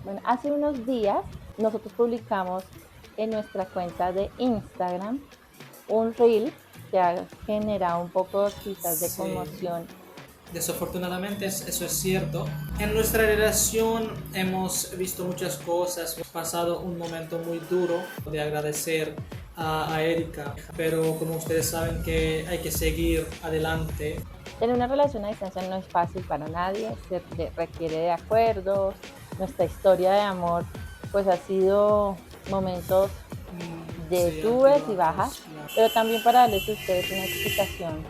Bueno, hace unos días nosotros publicamos en nuestra cuenta de Instagram un reel que ha generado un poco quizás de Sí, conmoción. desafortunadamente eso es cierto. En nuestra relación hemos visto muchas cosas, hemos pasado un momento muy duro de agradecer a Erika, pero como ustedes saben que hay que seguir adelante. Tener una relación a distancia no es fácil para nadie, requiere de acuerdos. Nuestra historia de amor pues ha sido momentos de Sí, subes y bajas, altibajos, claro. pero también para darles a ustedes una explicación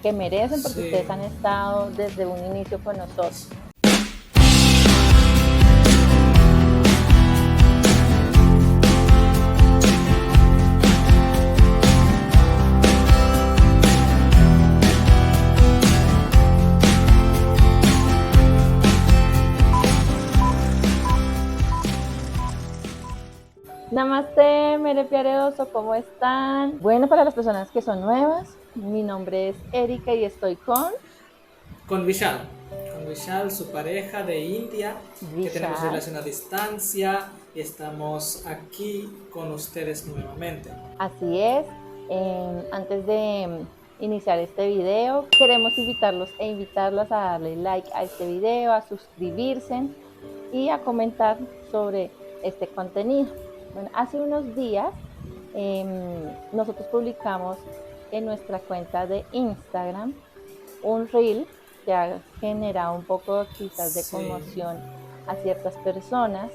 que merecen porque Sí. ustedes han estado desde un inicio con nosotros. Namaste, Mere Piaredoso, ¿cómo están? Bueno, para las personas que son nuevas, mi nombre es Erika y estoy con Con Vishal. Con Vishal, su pareja de India, que tenemos Vishal. relación a distancia y estamos aquí con ustedes nuevamente. Así es. Antes de iniciar este video, queremos invitarlos e invitarlas a darle like a este video, a suscribirse y a comentar sobre este contenido. Bueno, hace unos días nosotros publicamos en nuestra cuenta de Instagram un reel que ha generado un poco quizás de Sí, conmoción a ciertas personas,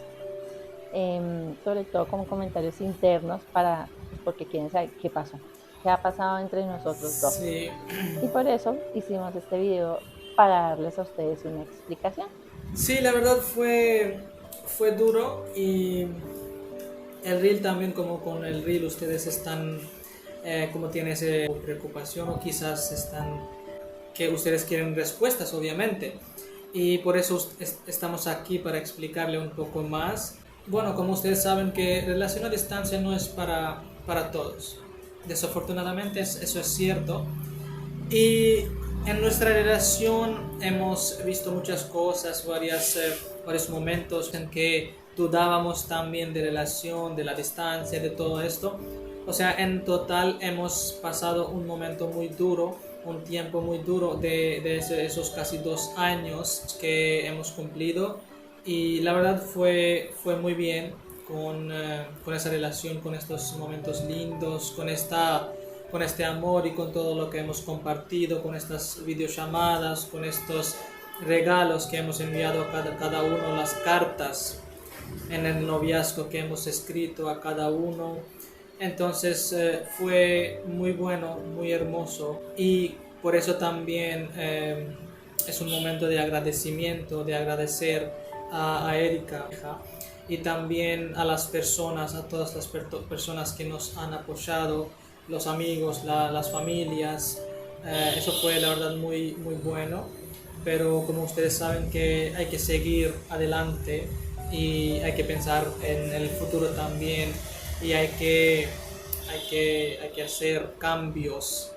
sobre todo como comentarios internos pues porque quieren saber qué pasó, qué ha pasado entre nosotros dos. sí, Y por eso hicimos este video para darles a ustedes una explicación. sí, la verdad fue duro y el reel también, como con el reel ustedes están, como tienen esa preocupación o quizás están, que ustedes quieren respuestas obviamente. Y por eso estamos aquí para explicarle un poco más. Bueno, como ustedes saben que relación a distancia no es para todos. Desafortunadamente eso es cierto. Y en nuestra relación hemos visto muchas cosas, varios momentos en que dudábamos también de relación, de la distancia, de todo esto. O sea, en total hemos pasado un momento muy duro, un tiempo muy duro de esos casi 2 años que hemos cumplido. Y la verdad fue muy bien con esa relación, con estos momentos lindos, con este amor y con todo lo que hemos compartido, con estas videollamadas, con estos regalos que hemos enviado a cada uno, las cartas en el noviazgo que hemos escrito a cada uno. Entonces fue muy bueno, muy hermoso y por eso también es un momento de agradecimiento, de agradecer a Erika y también a las personas, a todas las personas que nos han apoyado, los amigos, las familias. Eso fue la verdad muy bueno, pero como ustedes saben que hay que seguir adelante y hay que pensar en el futuro también y hay que hacer cambios.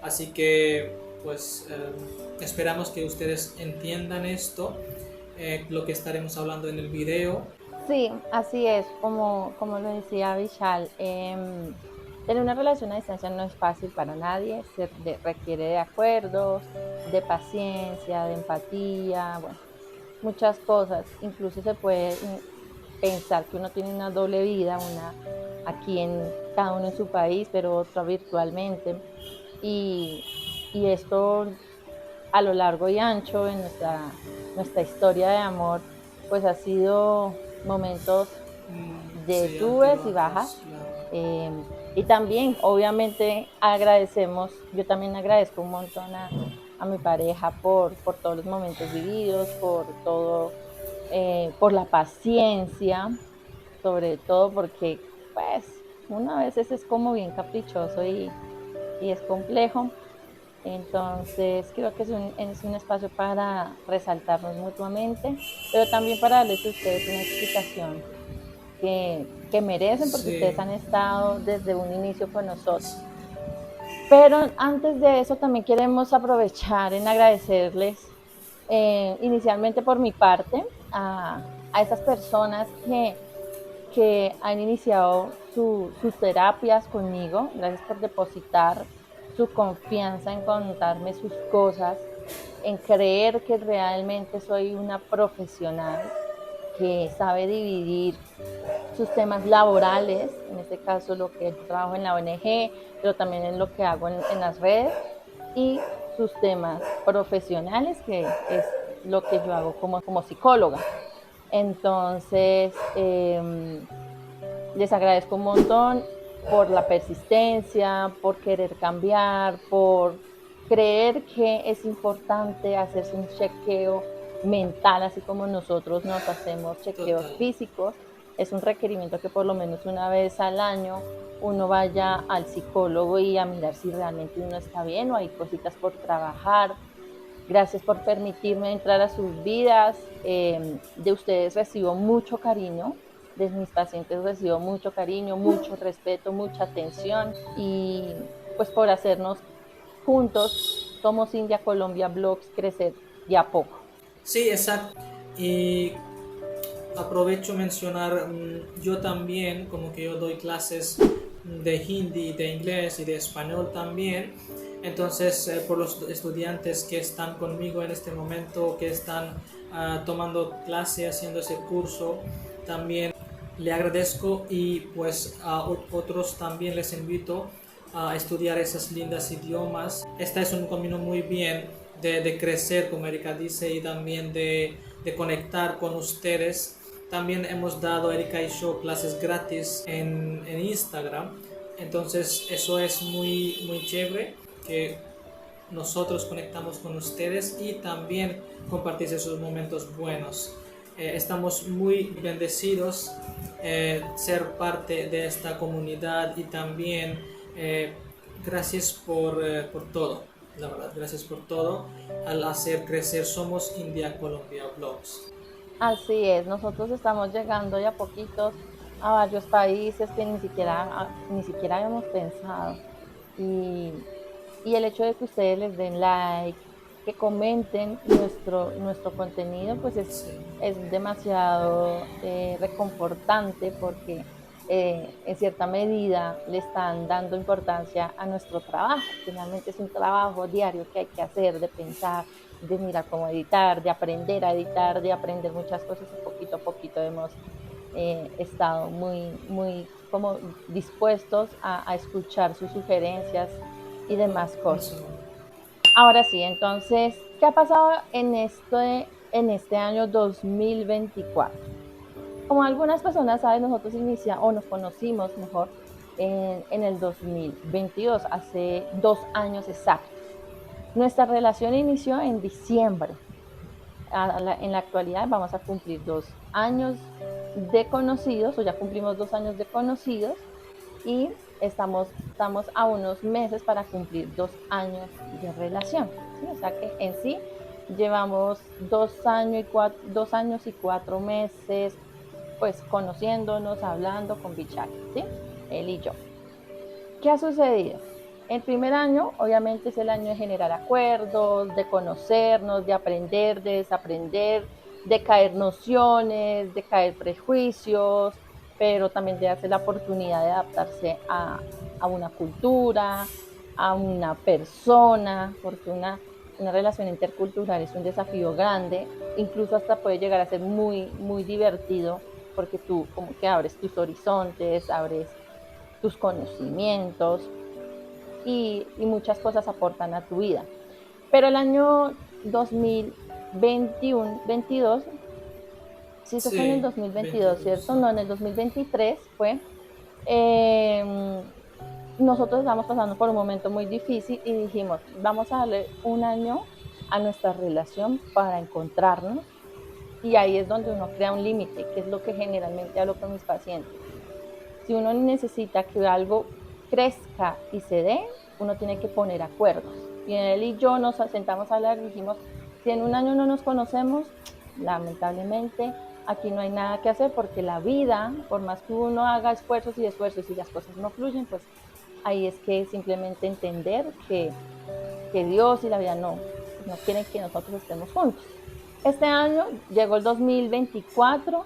Así que pues esperamos que ustedes entiendan esto, lo que estaremos hablando en el video. Sí, así es, como lo decía Vishal, tener una relación a distancia no es fácil para nadie, requiere de acuerdos, de paciencia, de empatía, bueno, muchas cosas. Incluso se puede pensar que uno tiene una doble vida, una aquí en cada uno en su país, pero otra virtualmente. Y, y esto a lo largo y ancho de nuestra historia de amor, pues ha sido momentos de Sí, subes y bajas. altibajos, claro. Y también, obviamente, yo también agradezco un montón a mi pareja por todos los momentos vividos, por todo, por la paciencia, sobre todo porque, pues, uno a veces es como bien caprichoso y es complejo. Entonces, creo que es un espacio para resaltarnos mutuamente, pero también para darles a ustedes una explicación que merecen porque Sí, ustedes han estado desde un inicio con nosotros. Pero antes de eso, también queremos aprovechar en agradecerles, inicialmente por mi parte, a esas personas que han iniciado sus terapias conmigo. Gracias por depositar su confianza en contarme sus cosas, en creer que realmente soy una profesional que sabe dividir sus temas laborales, en este caso lo que yo trabajo en la ONG, pero también en lo que hago en las redes, y sus temas profesionales, que es lo que yo hago como psicóloga. Entonces, les agradezco un montón por la persistencia, por querer cambiar, por creer que es importante hacerse un chequeo mental, así como nosotros nos hacemos chequeos Total. físicos. Es un requerimiento que por lo menos una vez al año uno vaya al psicólogo y a mirar si realmente uno está bien o hay cositas por trabajar. Gracias por permitirme entrar a sus vidas. De ustedes recibo mucho cariño, de mis pacientes recibo mucho cariño, mucho respeto, mucha atención y pues por hacernos juntos, Somos India Colombia Blogs, crecer de a poco. Sí, exacto. Y aprovecho mencionar, yo también, como que yo doy clases de hindi, de inglés y de español también. Entonces, por los estudiantes que están conmigo en este momento, que están tomando clase, haciendo ese curso, también le agradezco y pues a otros también les invito a estudiar esas lindas idiomas. Este es un camino muy bien de crecer, como Erika dice, y también de conectar con ustedes. También hemos dado, Erika y yo, clases gratis en Instagram. Entonces eso es muy chévere, que nosotros conectamos con ustedes y también compartís esos momentos buenos. Estamos muy bendecidos ser parte de esta comunidad y también gracias por todo, la verdad, gracias por todo al hacer crecer Somos India Colombia Blogs. Así es, nosotros estamos llegando ya a poquitos a varios países que ni siquiera habíamos pensado. Y, y el hecho de que ustedes les den like, que comenten nuestro contenido, pues Sí, es demasiado reconfortante porque en cierta medida le están dando importancia a nuestro trabajo. Finalmente es un trabajo diario que hay que hacer, de pensar, de mirar cómo editar, de aprender a editar, de aprender muchas cosas y poquito a poquito hemos estado muy como dispuestos a escuchar sus sugerencias y demás un cosas. segundo. Ahora sí, entonces, ¿qué ha pasado en este año 2024? Como algunas personas saben, nosotros iniciamos o nos conocimos mejor en el 2022, hace 2 años exactos. Nuestra relación inició en diciembre. En la actualidad vamos a cumplir 2 años de conocidos, o ya cumplimos 2 años de conocidos, y estamos a unos meses para cumplir 2 años de relación, ¿sí? O sea que en sí llevamos 2 años y 4 meses pues conociéndonos, hablando con Bichari, ¿sí? Él y yo. ¿Qué ha sucedido? El primer año, obviamente, es el año de generar acuerdos, de conocernos, de aprender, de desaprender, de caer nociones, de caer prejuicios, pero también de darse la oportunidad de adaptarse a una cultura, a una persona, porque una relación intercultural es un desafío grande, incluso hasta puede llegar a ser muy divertido, porque tú como que abres tus horizontes, abres tus conocimientos y muchas cosas aportan a tu vida. Pero el año 2021-22, sí, eso fue en el Sí, 2022, 22. ¿cierto? No, en el 2023 fue. eh, Nosotros estamos pasando por un momento muy difícil y dijimos, vamos a darle un año a nuestra relación para encontrarnos, y ahí es donde uno crea un límite, que es lo que generalmente hablo con mis pacientes. Si uno necesita que algo crezca y se dé, uno tiene que poner acuerdos. Y él y yo nos sentamos a hablar y dijimos, si en un año no nos conocemos, lamentablemente aquí no hay nada que hacer, porque la vida, por más que uno haga esfuerzos y esfuerzos y las cosas no fluyen, pues ahí es que simplemente entender que Dios y la vida no quieren que nosotros estemos juntos. Este año llegó el 2024,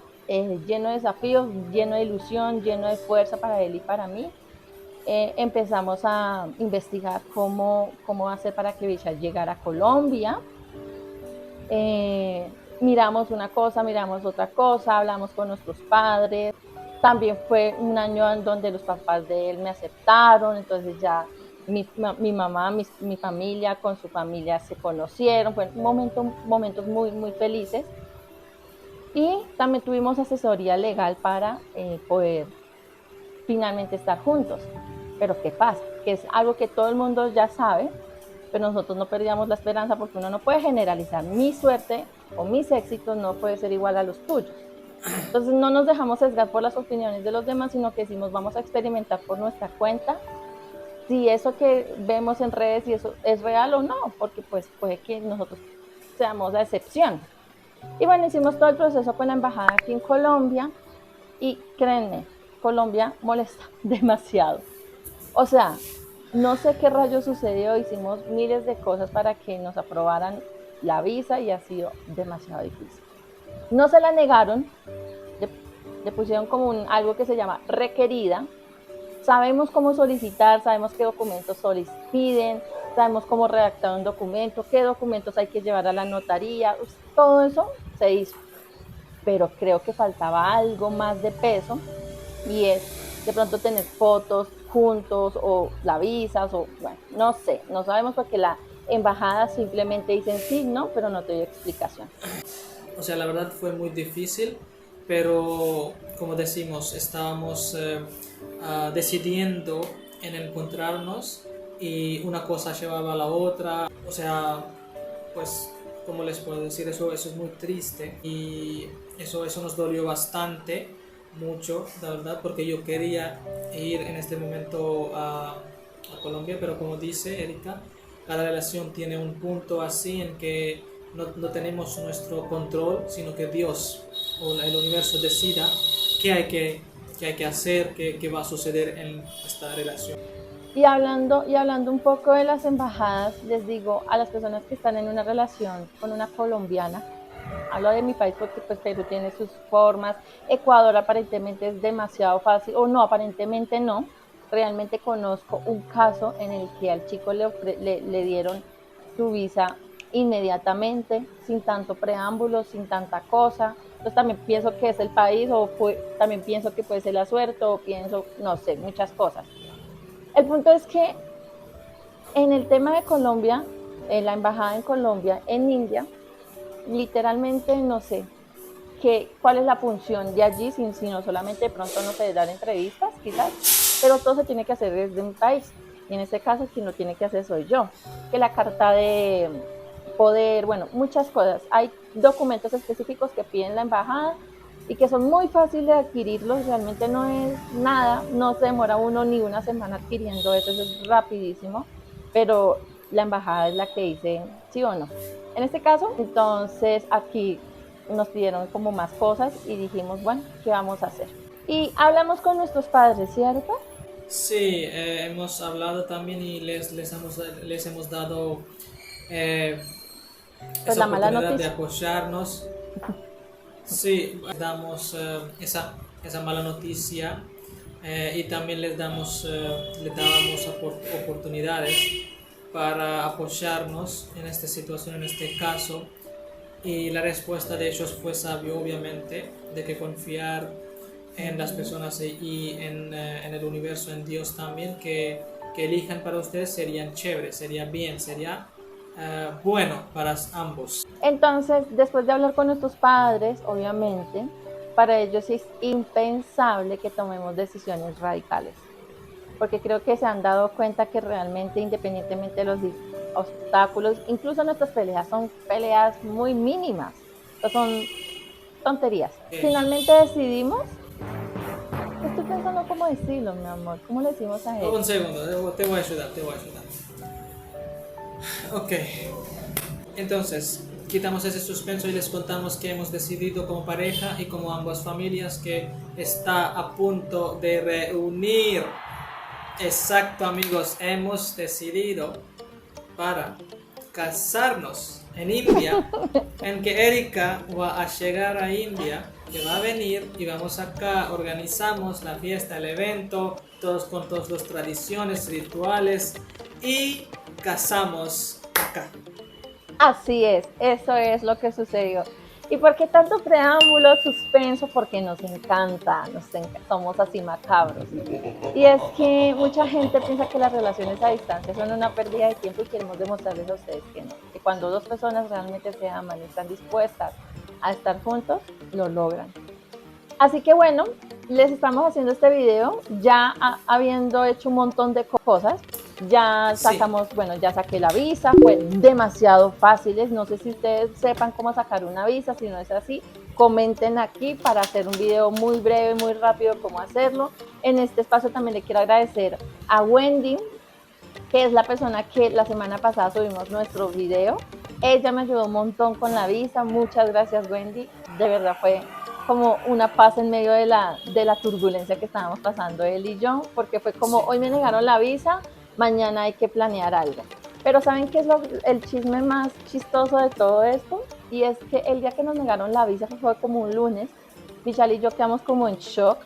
lleno de desafíos, lleno de ilusión, lleno de fuerza para él y para mí. Empezamos a investigar cómo hacer para que Vishal llegara a Colombia. Miramos una cosa, miramos otra cosa, hablamos con nuestros padres. También fue un año en donde los papás de él me aceptaron, entonces ya mi mamá, mi familia con su familia se conocieron, fue momentos muy, muy felices. Y también tuvimos asesoría legal para poder finalmente estar juntos. Pero ¿qué pasa? Que es algo que todo el mundo ya sabe, pero nosotros no perdíamos la esperanza porque uno no puede generalizar. Mi suerte o mis éxitos no puede ser igual a los tuyos. Entonces no nos dejamos sesgar por las opiniones de los demás, sino que decimos vamos a experimentar por nuestra cuenta si eso que vemos en redes, si eso es real o no, porque pues puede que nosotros seamos la excepción. Y bueno, hicimos todo el proceso con la embajada aquí en Colombia y créanme, Colombia molesta demasiado. O sea, no sé qué rayo sucedió, hicimos miles de cosas para que nos aprobaran la visa y ha sido demasiado difícil. No se la negaron, le, le pusieron como algo que se llama requerida. Sabemos cómo solicitar, sabemos qué documentos piden, sabemos cómo redactar un documento, qué documentos hay que llevar a la notaría, todo eso se hizo. Pero creo que faltaba algo más de peso y es de pronto tener fotos juntos o la visas o bueno, no sé, no sabemos porque la embajada simplemente dicen sí, no, pero no te doy explicación. O sea, la verdad fue muy difícil, pero como decimos, estábamos decidiendo en encontrarnos y una cosa llevaba a la otra. O sea, pues, ¿cómo les puedo decir? Eso es muy triste y eso nos dolió bastante, mucho, la verdad, porque yo quería ir en este momento a Colombia, pero como dice Erika, cada relación tiene un punto así en que no tenemos nuestro control, sino que Dios o el universo decida qué hay que hacer, qué va a suceder en esta relación. Y hablando un poco de las embajadas, les digo a las personas que están en una relación con una colombiana, hablo de mi país porque pues Perú tiene sus formas, Ecuador aparentemente es demasiado fácil, o no, aparentemente no. Realmente conozco un caso en el que al chico le dieron su visa inmediatamente, sin tanto preámbulo, sin tanta cosa. Entonces también pienso que es el país, también pienso que puede ser la suerte, o pienso, no sé, muchas cosas. El punto es que en el tema de Colombia, en la embajada en Colombia, en India, literalmente no sé cuál es la función de allí, sino solamente de pronto no sé, dar entrevistas quizás, pero todo se tiene que hacer desde mi país. Y en este caso quien lo tiene que hacer soy yo. Que la carta de poder, bueno, muchas cosas. Hay documentos específicos que piden la embajada y que son muy fáciles de adquirirlos, realmente no es nada, no se demora uno ni una semana adquiriendo eso es rapidísimo, pero la embajada es la que dice sí o no. En este caso, entonces aquí nos pidieron como más cosas y dijimos, bueno, ¿qué vamos a hacer? Y hablamos con nuestros padres, ¿cierto? Sí, hemos hablado también y les hemos dado eh, Pues esa la mala oportunidad de noticia. apoyarnos. Sí, damos esa mala noticia y también les dábamos oportunidades para apoyarnos en esta situación, en este caso. Y la respuesta de ellos fue sabia, obviamente, de que confiar en las personas y en el universo, en Dios también, que elijan para ustedes serían chéveres, sería bien, sería bueno para ambos. Entonces, después de hablar con nuestros padres, obviamente, para ellos es impensable que tomemos decisiones radicales, porque creo que se han dado cuenta que realmente, independientemente de los obstáculos, incluso nuestras peleas son peleas muy mínimas, son tonterías. Finalmente decidimos, estoy pensando cómo decirlo, mi amor, ¿cómo le decimos a Un eso? segundo, te voy a ayudar, te voy a ayudar. Ok, entonces quitamos ese suspenso y les contamos que hemos decidido como pareja y como ambas familias que está a punto de reunir. Exacto, amigos, hemos decidido para casarnos en India, en que Erika va a llegar a India, que va a venir y vamos acá, organizamos la fiesta, el evento, todos con todas las tradiciones, rituales y casamos acá. Así es, eso es lo que sucedió. ¿Y por qué tanto preámbulo, suspenso? Porque nos encanta, somos así macabros. Y es que mucha gente piensa que las relaciones a distancia son una pérdida de tiempo y queremos demostrarles a ustedes que no, que cuando dos personas realmente se aman y están dispuestas a estar juntos, lo logran. Así que bueno, les estamos haciendo este video ya habiendo hecho un montón de cosas. Ya Sí, sacamos, bueno, ya saqué la visa, fue demasiado fácil. No sé si ustedes sepan cómo sacar una visa, si no es así, comenten aquí para hacer un video muy breve, muy rápido cómo hacerlo. En este espacio también le quiero agradecer a Wendy, que es la persona que la semana pasada subimos nuestro video. Ella me ayudó un montón con la visa. Muchas gracias, Wendy. De verdad fue como una paz en medio de la turbulencia que estábamos pasando él y yo, porque fue como, sí. hoy me negaron la visa, mañana hay que planear algo. Pero ¿saben qué es el chisme más chistoso de todo esto? Y es que el día que nos negaron la visa fue como un lunes, Michelle y yo quedamos como en shock.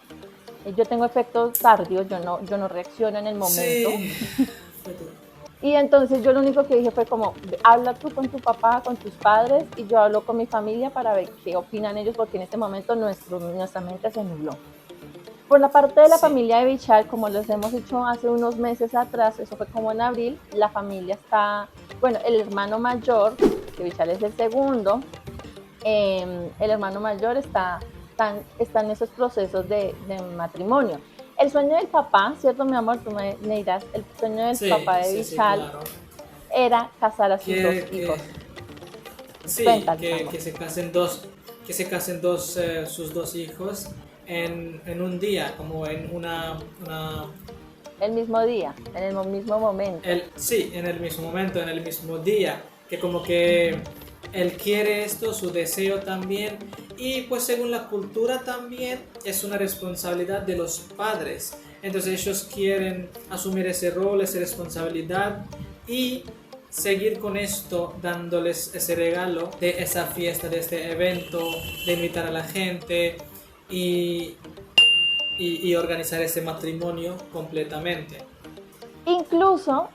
Yo tengo efectos tardíos, yo no reacciono en el momento. Sí, fue duro. Y entonces yo lo único que dije fue como, habla tú con tu papá, con tus padres, y yo hablo con mi familia para ver qué opinan ellos, porque en este momento nuestra mente se nubló. Por la parte de la Sí, familia de Bichal, como los hemos hecho hace unos meses atrás, eso fue como en abril, la familia está, bueno, el hermano mayor, que Bichal es el segundo, el hermano mayor está en esos procesos de matrimonio. El sueño del papá, ¿cierto, mi amor? Tú me dirás, el sueño del sí, papá de sí, sí, Bichal claro. era casar a sus dos Que, hijos. sí, Cuéntales, amor. que se casen sus dos hijos en un día, como en una El mismo día, en el mismo momento. sí, en el mismo momento, en el mismo día, que como que él quiere esto, su deseo también, y pues según la cultura también es una responsabilidad de los padres. Entonces ellos quieren asumir ese rol, esa responsabilidad y seguir con esto, dándoles ese regalo de esa fiesta, de este evento, de invitar a la gente y, y organizar ese matrimonio completamente. Incluso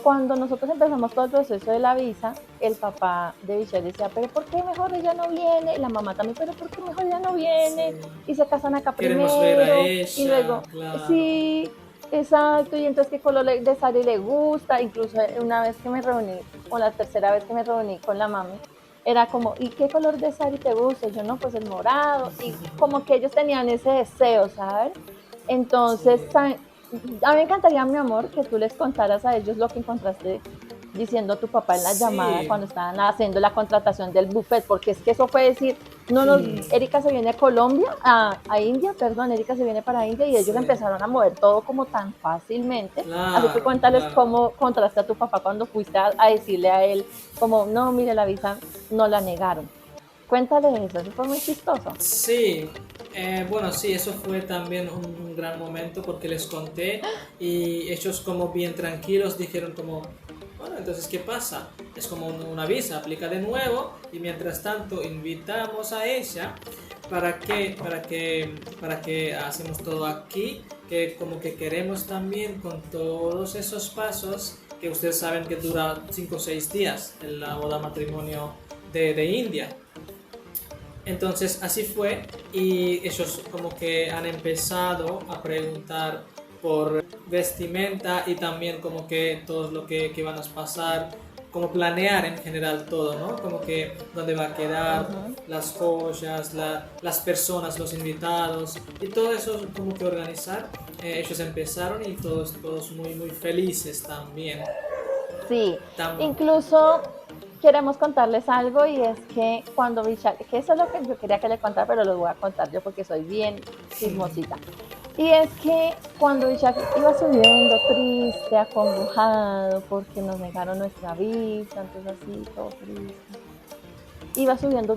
cuando nosotros empezamos todo el proceso de la visa, el papá de Michelle decía, pero ¿por qué mejor ella no viene? Y la mamá también, pero ¿por qué mejor ella no viene? Sí. Y se casan acá Queremos ver a primero, y ella, luego, claro. sí, exacto, y entonces qué color de Sari le gusta. Incluso una vez que me reuní, o la tercera vez que me reuní con la mami, era como, ¿y qué color de Sari te gusta? Y yo, no, pues el morado, y como que ellos tenían ese deseo, ¿sabes? Entonces, Sí, a mí me encantaría, mi amor, que tú les contaras a ellos lo que encontraste diciendo a tu papá en la llamada sí. cuando estaban haciendo la contratación del buffet, porque es que eso fue decir, no nos, Erika se viene a Colombia, a India, perdón, Erika se viene para India y ellos Sí, empezaron a mover todo como tan fácilmente. Así que claro, cuéntales claro. cómo contraste a tu papá cuando fuiste a decirle a él, como, no, mire, la visa no la negaron. Cuéntale eso fue muy chistoso. Sí, bueno, sí, eso fue también un gran momento porque les conté y ellos como bien tranquilos dijeron como, bueno, entonces ¿qué pasa? Es como una visa, aplica de nuevo y mientras tanto invitamos a ella para que hacemos todo aquí, que como que queremos también con todos esos pasos que ustedes saben que dura 5 o 6 días en la boda matrimonio de India. Entonces así fue y ellos como que han empezado a preguntar por vestimenta y también como que todo lo que van a pasar, como planear en general todo, ¿no? Como que dónde va a Uh quedar, -huh. las joyas, las personas, los invitados y todo eso como que organizar. Ellos empezaron y todos muy muy felices también. Sí, Tam- incluso queremos contarles algo y es que cuando Bichal, que eso es lo que yo quería que le contara, pero lo voy a contar yo porque soy bien chismosita. Y es que cuando Bichal iba subiendo triste, acongojado, porque nos negaron nuestra visa, entonces así, todo triste. Iba subiendo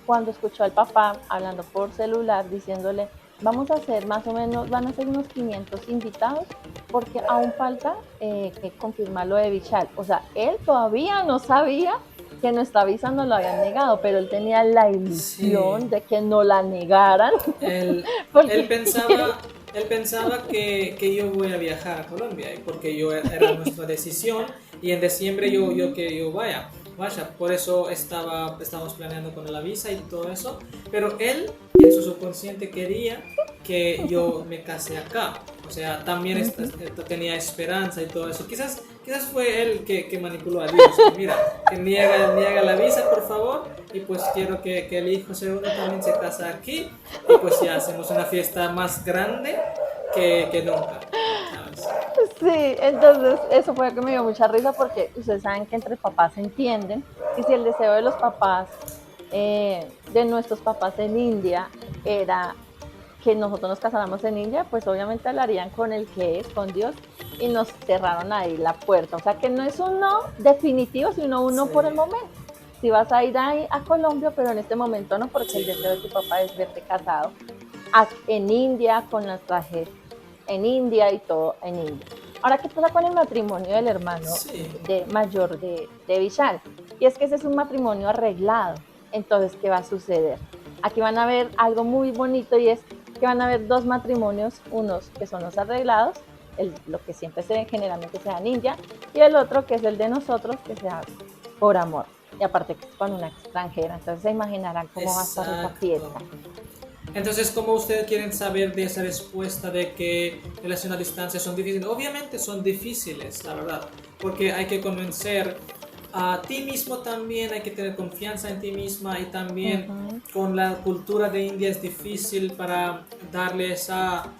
cuando escuchó al papá hablando por celular diciéndole, vamos a hacer más o menos, van a ser unos 500 invitados porque aún falta confirmar lo de Bichal. O sea, él todavía no sabía que nuestra visa no lo habían negado, pero él tenía la ilusión Sí. de que no la negaran, Él, él porque pensaba, él pensaba que yo voy a viajar a Colombia, porque yo era nuestra decisión y en diciembre que yo vaya. Por eso estábamos planeando con la visa y todo eso. Pero él en su subconsciente quería que yo me case acá. O sea, también tenía esperanza y todo eso. Quizás fue él que manipuló a Dios. Que mira, que niega la visa, por favor. Y pues quiero que el hijo segundo también se casa aquí. Y pues ya hacemos una fiesta más grande que nunca. ¿Sabes? sí, entonces eso fue lo que me dio mucha risa porque ustedes saben que entre papás se entienden y si el deseo de los papás, de nuestros papás en India era que nosotros nos casáramos en India, pues obviamente lo harían con el que es, con Dios, y nos cerraron ahí la puerta. O sea que no es un no definitivo, sino un no por el Sí, momento. Si vas a ir ahí a Colombia, pero en este momento no, porque el sí, deseo de tu papá es verte casado en India, con los trajes en India y todo en India. Ahora, ¿qué pasa con el matrimonio del hermano sí. mayor de Vishal? Y es que ese es un matrimonio arreglado. Entonces, ¿qué va a suceder? Aquí van a ver algo muy bonito y es que van a haber dos matrimonios, unos que son los arreglados, lo que siempre generalmente se da en India, y el otro que es el de nosotros, que se da por amor. Y aparte que es con una extranjera, entonces se imaginarán cómo va a estar esa Exacto. fiesta. Entonces, ¿cómo ustedes quieren saber de esa respuesta de que relaciones a distancia son difíciles? Obviamente son difíciles, la verdad, porque hay que convencer a ti mismo también, hay que tener confianza en ti misma y también Ujú. con la cultura de India es difícil para darle esa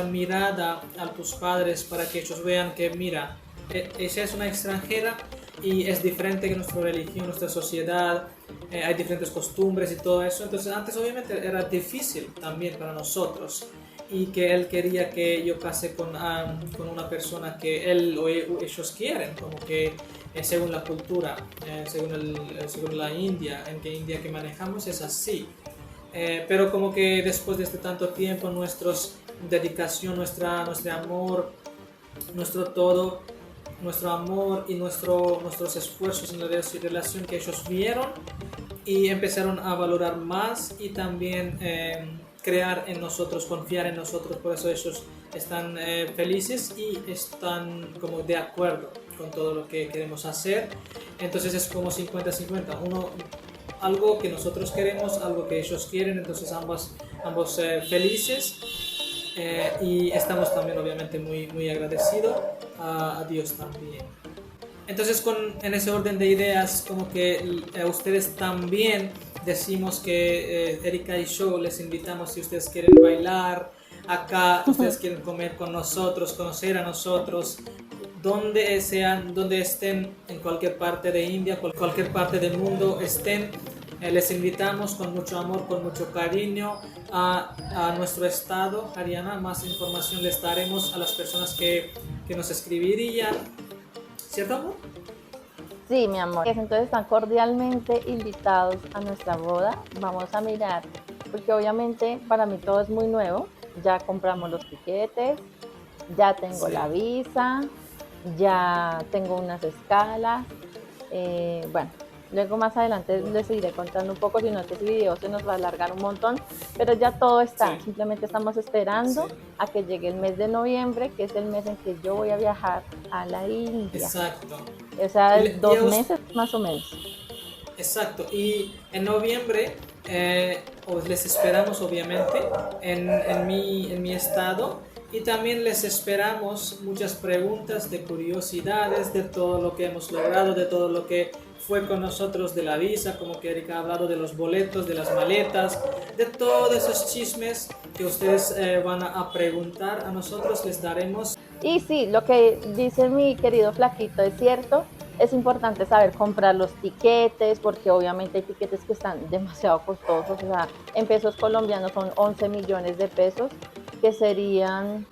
mirada a tus padres para que ellos vean que, mira, ella es una extranjera y es diferente que nuestra religión, nuestra sociedad, hay diferentes costumbres y todo eso. Entonces antes obviamente era difícil también para nosotros y que él quería que yo case con una persona que él o ellos quieren, como que según la cultura, según la India, en que India que manejamos es así. Pero como que después de este tanto tiempo, nuestra dedicación, nuestro amor, nuestro todo, nuestro amor y nuestros esfuerzos en la relación que ellos vieron y empezaron a valorar más y también crear en nosotros, confiar en nosotros, por eso ellos están felices y están como de acuerdo con todo lo que queremos hacer. Entonces es como 50-50, algo que nosotros queremos, algo que ellos quieren, entonces ambos felices. Y estamos también obviamente muy agradecidos a Dios también. Entonces en ese orden de ideas como que ustedes también decimos que Erika y yo les invitamos si ustedes quieren bailar acá, ustedes quieren comer con nosotros, conocer a nosotros, donde estén, en cualquier parte de India, cualquier parte del mundo estén, les invitamos con mucho amor, con mucho cariño a nuestro estado, Haryana. Más información les daremos a las personas que nos escribirían, ¿cierto amor? Sí, mi amor. Entonces están cordialmente invitados a nuestra boda. Vamos a mirar, porque obviamente para mí todo es muy nuevo. Ya compramos los tiquetes, ya tengo la Sí. visa, ya tengo unas escalas. Bueno, luego más adelante Bueno, les seguiré contando un poco, si no este video se nos va a alargar un montón, pero ya todo está. sí, Simplemente estamos esperando sí, a que llegue el mes de noviembre, que es el mes en que yo voy a viajar a la India. exacto. O sea, Y, es y 2 meses más o menos. exacto. Y en noviembre os les esperamos obviamente en mi estado y también les esperamos muchas preguntas de curiosidades de todo lo que hemos logrado, de todo lo que fue con nosotros de la visa, como que Erika ha hablado de los boletos, de las maletas, de todos esos chismes que ustedes van a preguntar a nosotros, les daremos. Y sí, lo que dice mi querido Flaquito es cierto. Es importante saber comprar los tiquetes porque obviamente hay tiquetes que están demasiado costosos. O sea, en pesos colombianos son 11 millones de pesos, que serían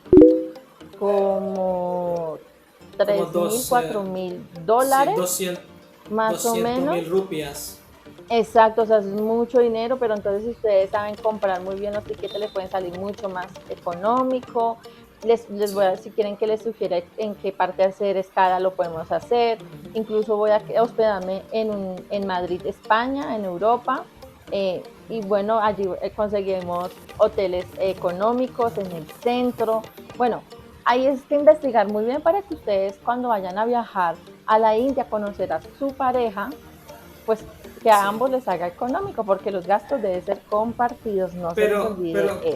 como Como 3.000, 4.000 sí, dólares, doscientos más o 200 menos. mil rupias. Exacto, o sea, es mucho dinero, pero entonces si ustedes saben comprar muy bien los tiquetes, les pueden salir mucho más económico. les voy a, si quieren que les sugiera en qué parte hacer escala, lo podemos hacer. Incluso voy a hospedarme en Madrid, España, en Europa. Y bueno, allí conseguimos hoteles económicos en el centro. Bueno, hay es que investigar muy bien para que ustedes cuando vayan a viajar a la India a conocer a su pareja, pues que a Sí. ambos les haga económico, porque los gastos deben ser compartidos, no se les olvide eso.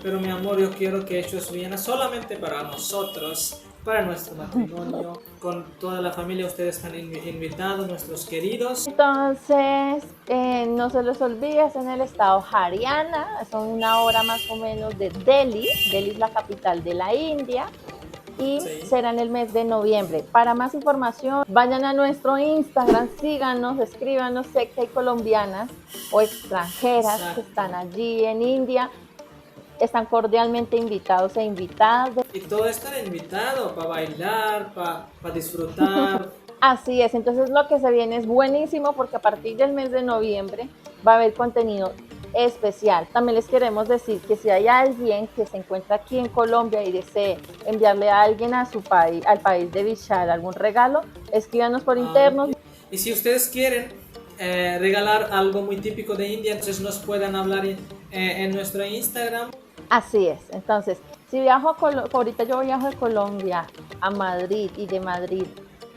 Pero mi amor, yo quiero que ellos vienen solamente para nosotros, para nuestro matrimonio, con toda la familia. Ustedes están invitados, nuestros queridos. Entonces, no se les olvide, es en el estado Haryana, son una hora más o menos de Delhi. Delhi es la capital de la India y Sí, será en el mes de noviembre. Para más información, vayan a nuestro Instagram, síganos, escríbanos, sé que hay colombianas o extranjeras que están exacto. allí en India, están cordialmente invitados e invitadas. Y todo están invitados para bailar, para disfrutar. Así es, entonces lo que se viene es buenísimo porque a partir del mes de noviembre va a haber contenido especial. También les queremos decir que si hay alguien que se encuentra aquí en Colombia y desee enviarle a alguien a su país, al país de Vishal, algún regalo, escríbanos por internos. Y si ustedes quieren regalar algo muy típico de India, entonces nos pueden hablar en nuestro Instagram. Así es, entonces, si viajo a ahorita yo viajo de Colombia a Madrid y de Madrid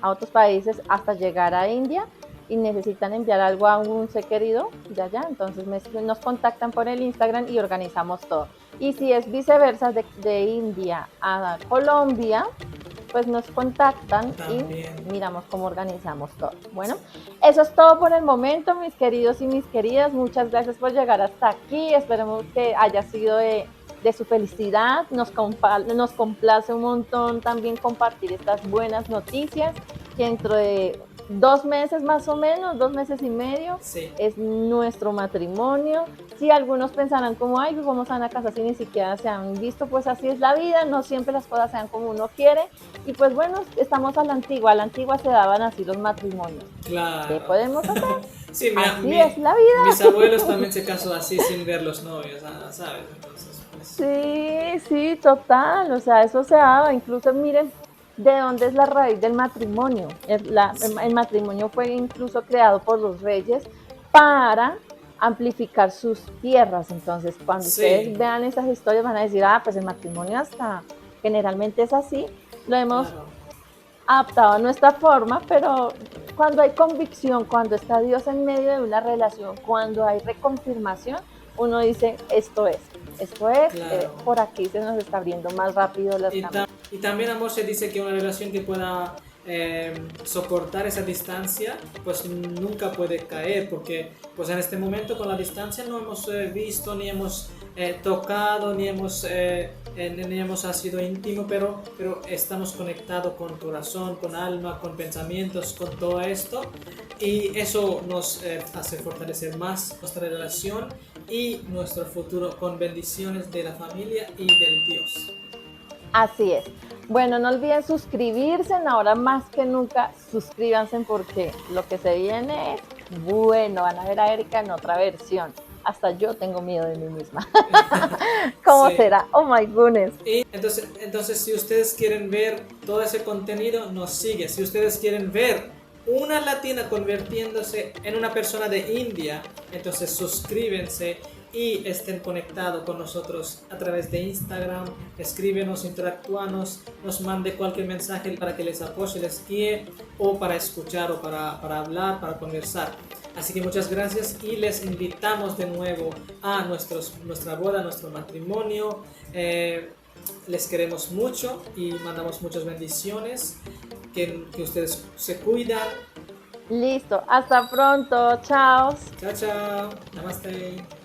a otros países hasta llegar a India y necesitan enviar algo a un ser querido de allá, entonces nos contactan por el Instagram y organizamos todo. Y si es viceversa, de India a Colombia, pues nos contactan y También. miramos cómo organizamos todo. Bueno, eso es todo por el momento, mis queridos y mis queridas. Muchas gracias por llegar hasta aquí. Esperemos que haya sido de su felicidad. Nos complace un montón también compartir estas buenas noticias, que dentro de 2 meses más o menos, 2 meses y medio, Sí. es nuestro matrimonio. Si algunos pensarán como, ay, pues vamos a una casa si ni siquiera se han visto, pues así es la vida, no siempre las cosas sean como uno quiere. Y pues bueno, estamos a la antigua se daban así los matrimonios. ¿Qué Claro. podemos hacer? Sí, Así es la vida. mis abuelos también se casó así sin ver los novios, ¿sabes? Entonces, pues, Sí, sí, total, o sea, eso se daba, incluso miren, ¿de dónde es la raíz del matrimonio? El sí, matrimonio fue incluso creado por los reyes para amplificar sus tierras, entonces cuando ustedes sí, vean esas historias van a decir, ah, pues el matrimonio hasta generalmente es así, lo hemos claro. adaptado a nuestra forma, pero cuando hay convicción, cuando está Dios en medio de una relación, cuando hay reconfirmación, uno dice, esto es, Claro. por aquí se nos está abriendo más rápido los caminos. Y también, amor, se dice que una relación que pueda soportar esa distancia, pues nunca puede caer, porque pues en este momento con la distancia no hemos visto, ni hemos tocado, ni hemos sido íntimo, pero estamos conectados con corazón, con alma, con pensamientos, con todo esto, y eso nos hace fortalecer más nuestra relación y nuestro futuro con bendiciones de la familia y del Dios. Así es. Bueno, no olviden suscribirse, ahora más que nunca suscríbanse porque lo que se viene es bueno, van a ver a Erika en otra versión. Hasta yo tengo miedo de mí misma. ¿Cómo Sí. será? Oh my goodness. Y entonces, si ustedes quieren ver todo ese contenido, nos sigue. Si ustedes quieren ver una latina convirtiéndose en una persona de India, entonces suscríbanse y estén conectados con nosotros a través de Instagram. Escríbenos, interactúanos, nos mande cualquier mensaje para que les apoye, les guíe, o para escuchar, o para hablar, para conversar. Así que muchas gracias y les invitamos de nuevo a nuestra boda, nuestro matrimonio. Les queremos mucho y mandamos muchas bendiciones. Que ustedes se cuidan. Listo, hasta pronto, chao. Chao, chao. Namaste.